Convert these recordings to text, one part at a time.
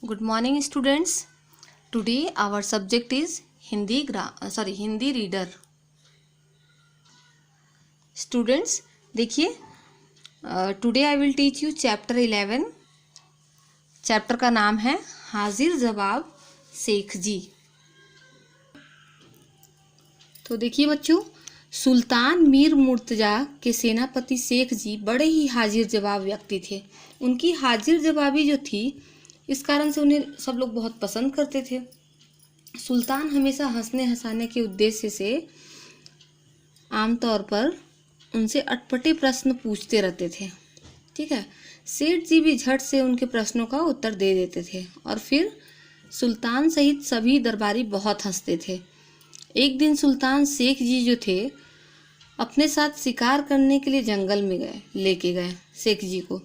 Good morning, students. Today our subject is Hindi reader. Students, देखिए, today I will teach you chapter 11. Chapter का नाम है हाजिर जवाब शेख जी। तो देखिए बच्चों, सुल्तान मीर मुर्तजा के सेनापति शेख जी बड़े ही हाजिर जवाब व्यक्ति थे। उनकी हाजिर जवाबी जो थी, इस कारण से उन्हें सब लोग बहुत पसंद करते थे। सुल्तान हमेशा हंसने हंसाने के उद्देश्य से आमतौर पर उनसे अटपटे प्रश्न पूछते रहते थे। ठीक है, सेठ जी भी झट से उनके प्रश्नों का उत्तर दे देते थे और फिर सुल्तान सहित सभी दरबारी बहुत हंसते थे। एक दिन सुल्तान शेख जी जो थे, अपने साथ शिकार करने के लिए जंगल में लेके गए शेख जी को।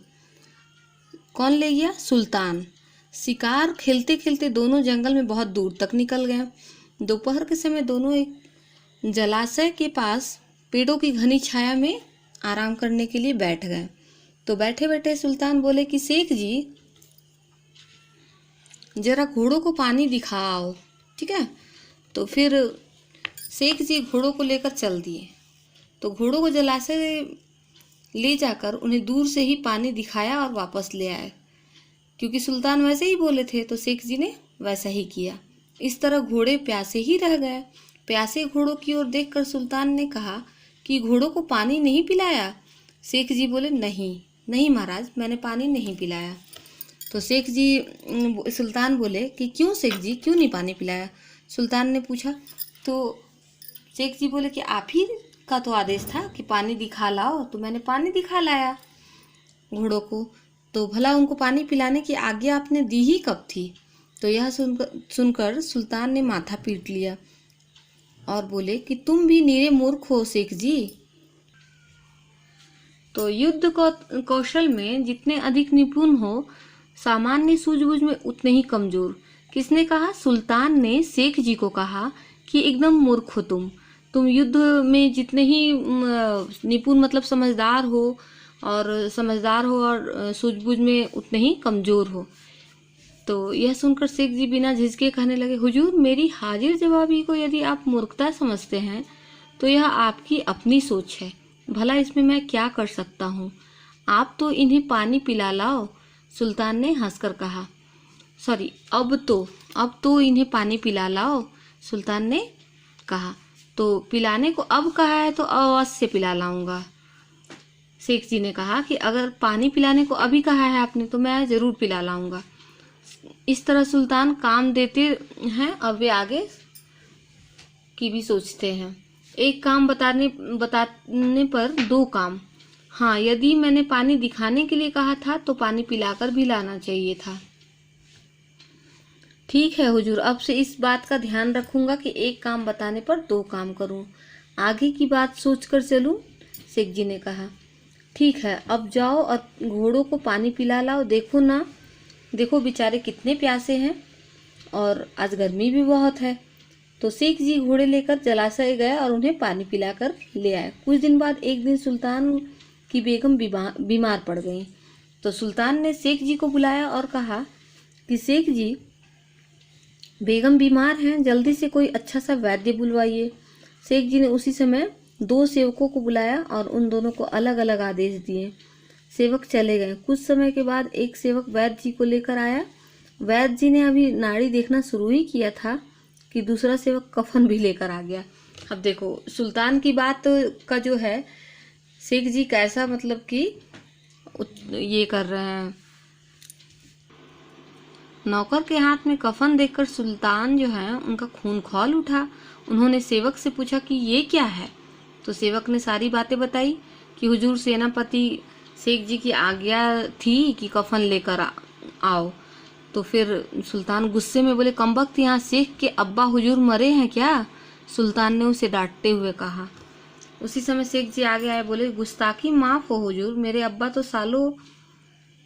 कौन ले गया? सुल्तान। शिकार खेलते खेलते दोनों जंगल में बहुत दूर तक निकल गए। दोपहर के समय दोनों एक जलाशय के पास पेड़ों की घनी छाया में आराम करने के लिए बैठ गए। तो बैठे बैठे सुल्तान बोले कि शेख जी, जरा घोड़ों को पानी दिखाओ। ठीक है, तो फिर शेख जी घोड़ों को लेकर चल दिए। तो घोड़ों को जलाशय ले जाकर उन्हें दूर से ही पानी दिखाया और वापस ले आए। क्योंकि सुल्तान वैसे ही बोले थे तो शेख जी ने वैसा ही किया। इस तरह घोड़े प्यासे ही रह गए। प्यासे घोड़ों की ओर देखकर सुल्तान ने कहा कि घोड़ों को पानी नहीं पिलाया? शेख जी बोले, नहीं महाराज, मैंने पानी नहीं पिलाया। तो सुल्तान बोले कि क्यों शेख जी, क्यों नहीं पानी पिलाया? सुल्तान ने पूछा। तो शेख जी बोले कि आप ही का तो आदेश था कि पानी दिखा लाओ, तो मैंने पानी दिखा लाया घोड़ों को। तो भला उनको पानी पिलाने की आज्ञा आपने दी ही कब थी? तो यह सुनकर सुल्तान ने माथा पीट लिया और बोले कि तुम भी निरे मूर्ख हो शेख जी। तो युद्ध कौशल में जितने अधिक निपुण हो, सामान्य सूझबूझ में उतने ही कमजोर। किसने कहा? सुल्तान ने शेख जी को कहा कि एकदम मूर्ख हो तुम युद्ध में जितने ही निपुण मतलब समझदार हो और सूझबूझ में उतने ही कमजोर हो। तो यह सुनकर शेख जी बिना झिझके कहने लगे, हुजूर, मेरी हाजिर जवाबी को यदि आप मूर्खता समझते हैं तो यह आपकी अपनी सोच है। भला इसमें मैं क्या कर सकता हूँ? आप तो इन्हें पानी पिला लाओ। सुल्तान ने हंसकर कहा। अब तो इन्हें पानी पिला लाओ, सुल्तान ने कहा। तो पिलाने को अब कहा है तो अवश्य पिला लाऊंगा। शेख जी ने कहा कि अगर पानी पिलाने को अभी कहा है आपने तो मैं जरूर पिला लाऊंगा। इस तरह सुल्तान काम देते हैं और वे आगे की भी सोचते हैं। एक काम बताने पर दो काम। हाँ, यदि मैंने पानी दिखाने के लिए कहा था तो पानी पिलाकर भी लाना चाहिए था। ठीक है हुजूर, अब से इस बात का ध्यान रखूंगा कि एक काम बताने पर दो काम करूं। आगे की बात सोचकर चलूं, शेख जी ने कहा। ठीक है, अब जाओ और घोड़ों को पानी पिला लाओ। देखो बेचारे कितने प्यासे हैं और आज गर्मी भी बहुत है। तो शेख जी घोड़े लेकर जलाशय गए और उन्हें पानी पिलाकर ले आए। कुछ दिन बाद एक दिन सुल्तान की बेगम बीमार पड़ गई। तो सुल्तान ने शेख जी को बुलाया और कहा कि शेख जी, बेगम बीमार हैं, जल्दी से कोई अच्छा सा वैद्य बुलवाइए। शेख जी ने उसी समय दो सेवकों को बुलाया और उन दोनों को अलग अलग आदेश दिए। सेवक चले गए। कुछ समय के बाद एक सेवक वैद्य जी को लेकर आया। वैद्य जी ने अभी नाड़ी देखना शुरू ही किया था कि दूसरा सेवक कफन भी लेकर आ गया। अब देखो सुल्तान की बात का जो है, शेख जी कैसा मतलब कि ये कर रहे हैं। नौकर के हाथ में कफन देखकर सुल्तान जो है उनका खून खौल उठा। उन्होंने सेवक से पूछा कि ये क्या है? तो सेवक ने सारी बातें बताई कि हुजूर, सेनापति शेख जी की आज्ञा थी कि कफन लेकर आओ। तो फिर सुल्तान गुस्से में बोले, कमबख्त, यहाँ शेख के अब्बा हुजूर मरे हैं क्या? सुल्तान ने उसे डांटते हुए कहा। उसी समय शेख जी आगे आए, बोले, गुस्ताखी माफ हो हुजूर, मेरे अब्बा तो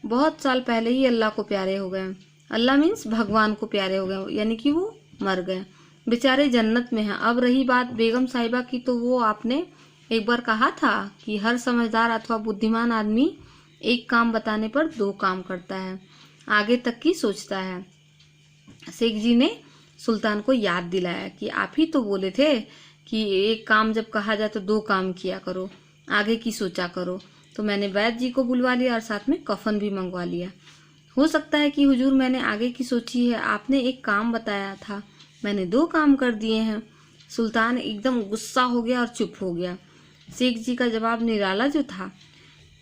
बहुत साल पहले ही अल्लाह को प्यारे हो गए। अल्लाह मीन्स भगवान को प्यारे हो गए, यानी कि वो मर गए, बेचारे जन्नत में हैं। अब रही बात बेगम साहिबा की, तो वो आपने एक बार कहा था कि हर समझदार अथवा बुद्धिमान आदमी एक काम बताने पर दो काम करता है, आगे तक की सोचता है। शेख जी ने सुल्तान को याद दिलाया कि आप ही तो बोले थे कि एक काम जब कहा जाए तो दो काम किया करो, आगे की सोचा करो। तो मैंने वैद्य जी को बुलवा लिया और साथ में कफन भी मंगवा लिया। हो सकता है कि हुजूर मैंने आगे की सोची है, आपने एक काम बताया था, मैंने दो काम कर दिए हैं। सुल्तान एकदम गुस्सा हो गया और चुप हो गया। शेख जी का जवाब निराला जो था,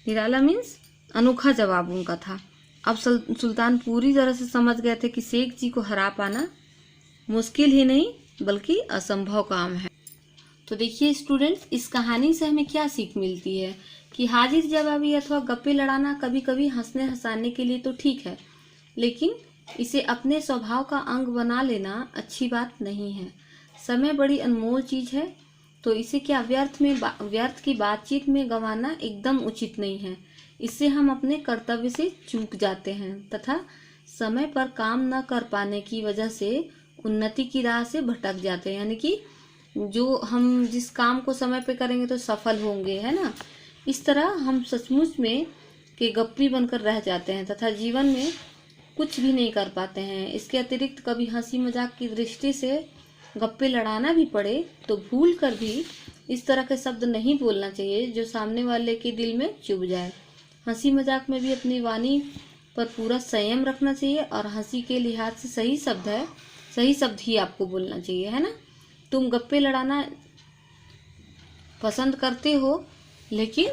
निराला मीन्स अनोखा जवाब उनका था। अब सुल्तान पूरी तरह से समझ गए थे कि शेख जी को हरा पाना मुश्किल ही नहीं बल्कि असंभव काम है। तो देखिए स्टूडेंट्स, इस कहानी से हमें क्या सीख मिलती है कि हाजिर जवाबी अथवा गप्पे लड़ाना कभी कभी हंसने हंसाने के लिए तो ठीक है, लेकिन इसे अपने स्वभाव का अंग बना लेना अच्छी बात नहीं है। समय बड़ी अनमोल चीज है, तो इसे क्या व्यर्थ की बातचीत में गंवाना एकदम उचित नहीं है। इससे हम अपने कर्तव्य से चूक जाते हैं तथा समय पर काम न कर पाने की वजह से उन्नति की राह से भटक जाते हैं। यानी कि जो हम जिस काम को समय पे करेंगे तो सफल होंगे, है ना। इस तरह हम सचमुच में के गप्पी बनकर रह जाते हैं तथा जीवन में कुछ भी नहीं कर पाते हैं। इसके अतिरिक्त कभी हंसी मजाक की दृष्टि से गप्पे लड़ाना भी पड़े तो भूल कर भी इस तरह के शब्द नहीं बोलना चाहिए जो सामने वाले के दिल में चुभ जाए। हंसी मजाक में भी अपनी वाणी पर पूरा संयम रखना चाहिए और हंसी के लिहाज से सही शब्द ही आपको बोलना चाहिए, है ना। तुम गप्पे लड़ाना पसंद करते हो, लेकिन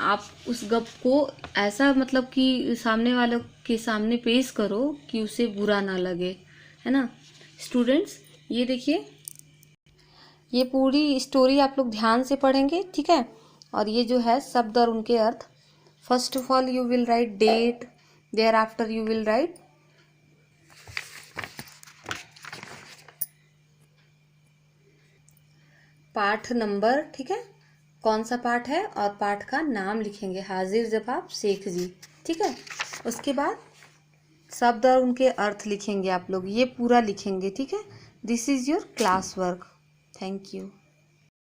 आप उस गप को ऐसा मतलब कि सामने वालों के सामने पेश करो कि उसे बुरा ना लगे, है ना। स्टूडेंट्स, ये देखिए, ये पूरी स्टोरी आप लोग ध्यान से पढ़ेंगे, ठीक है। और ये जो है शब्द और उनके अर्थ, first of all you will write date, thereafter you will write पाठ नंबर, ठीक है, कौन सा पाठ है, और पाठ का नाम लिखेंगे, हाजिर जवाब शेख जी, ठीक है। उसके बाद शब्द और उनके अर्थ लिखेंगे आप लोग, ये पूरा लिखेंगे, ठीक है। This is your class work. Thank you.